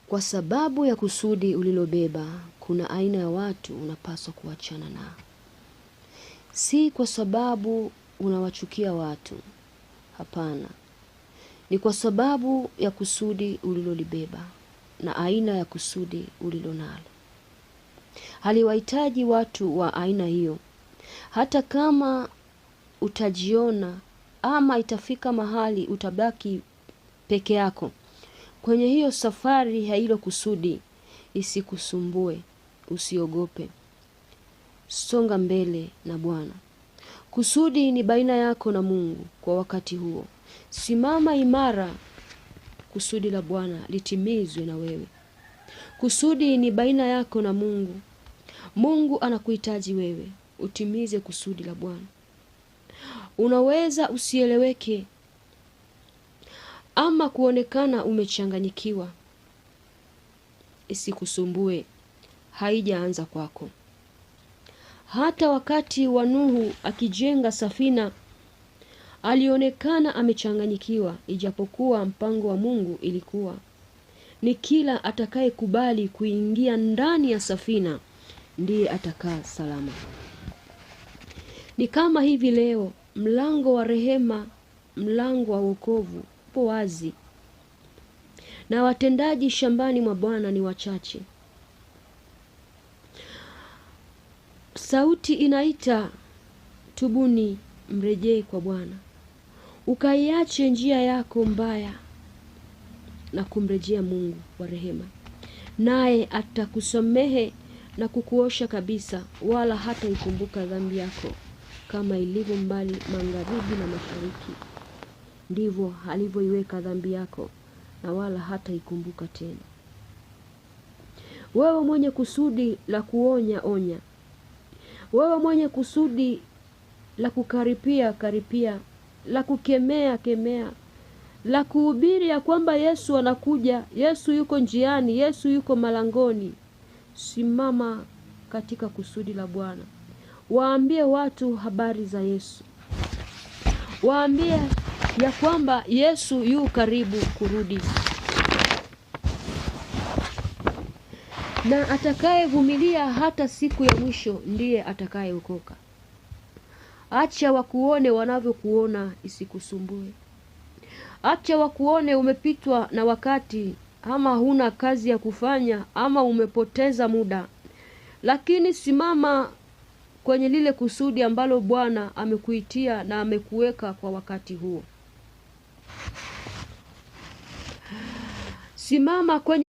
Kwa sababu ya kusudi ulilobeba, kuna aina ya watu unapaswa kuachana nao. Si kwa sababu unawachukia watu, hapana. Ni kwa sababu ya kusudi ulilolibeba na aina ya kusudi ulilonalo. Haliwahitaji watu wa aina hiyo. Hata kama utajiona ama itafika mahali utabaki peke yako kwenye hiyo safari ya hilo kusudi, isikusumbue, usiogope. Songa mbele na Bwana. Kusudi ni baina yako na Mungu kwa wakati huo. Simama imara, kusudi la Bwana litimizwe na wewe. Kusudi ni baina yako na Mungu. Mungu anakuhitaji wewe utimize kusudi la Bwana. Unaweza usieleweke ama kuonekana umechanganyikiwa. Isikusumbue, haijaanza kwako. Hata wakati wa Nuhu akijenga safina, alionekana amechanganyikiwa, ijapokuwa mpango wa Mungu ilikuwa ni kila atakayekubali kuingia ndani ya safina ndiye atakaa salama. Ni kama hivi leo, mlango wa rehema, mlango wa wokovu upo wazi, na watendaji shambani mwa Bwana ni wachache. Sauti inaita, tubuni, mrejee kwa Bwana, ukaiache njia yako mbaya na kumrejea Mungu wa rehema, naye atakusamehe na kukuosha kabisa, wala hata ikumbuka dhambi yako. Kama ilivyo mbali magharibi na mashariki, ndivyo alivyoiweka dhambi yako, na wala hata ikumbuka tena. Wewe mwenye kusudi la kuonya, onya. Wewe mwenye kusudi la kukaripia, karipia, la kukemea, kemea, la kuhubiri ya kwamba Yesu anakuja, Yesu yuko njiani, Yesu yuko malangoni. Simama katika kusudi la Bwana. Waambie watu habari za Yesu. Waambie ya kwamba Yesu yu karibu kurudi. Na atakayevumilia hata siku ya mwisho ndiye atakayeokoka. Acha wakuone wanavyokuona, isikusumbue. Acha wakuone umepitwa na wakati, ama huna kazi ya kufanya, ama umepoteza muda. Lakini simama kwenye lile kusudi ambalo Bwana amekuitia na amekuweka kwa wakati huo. Simama kwenye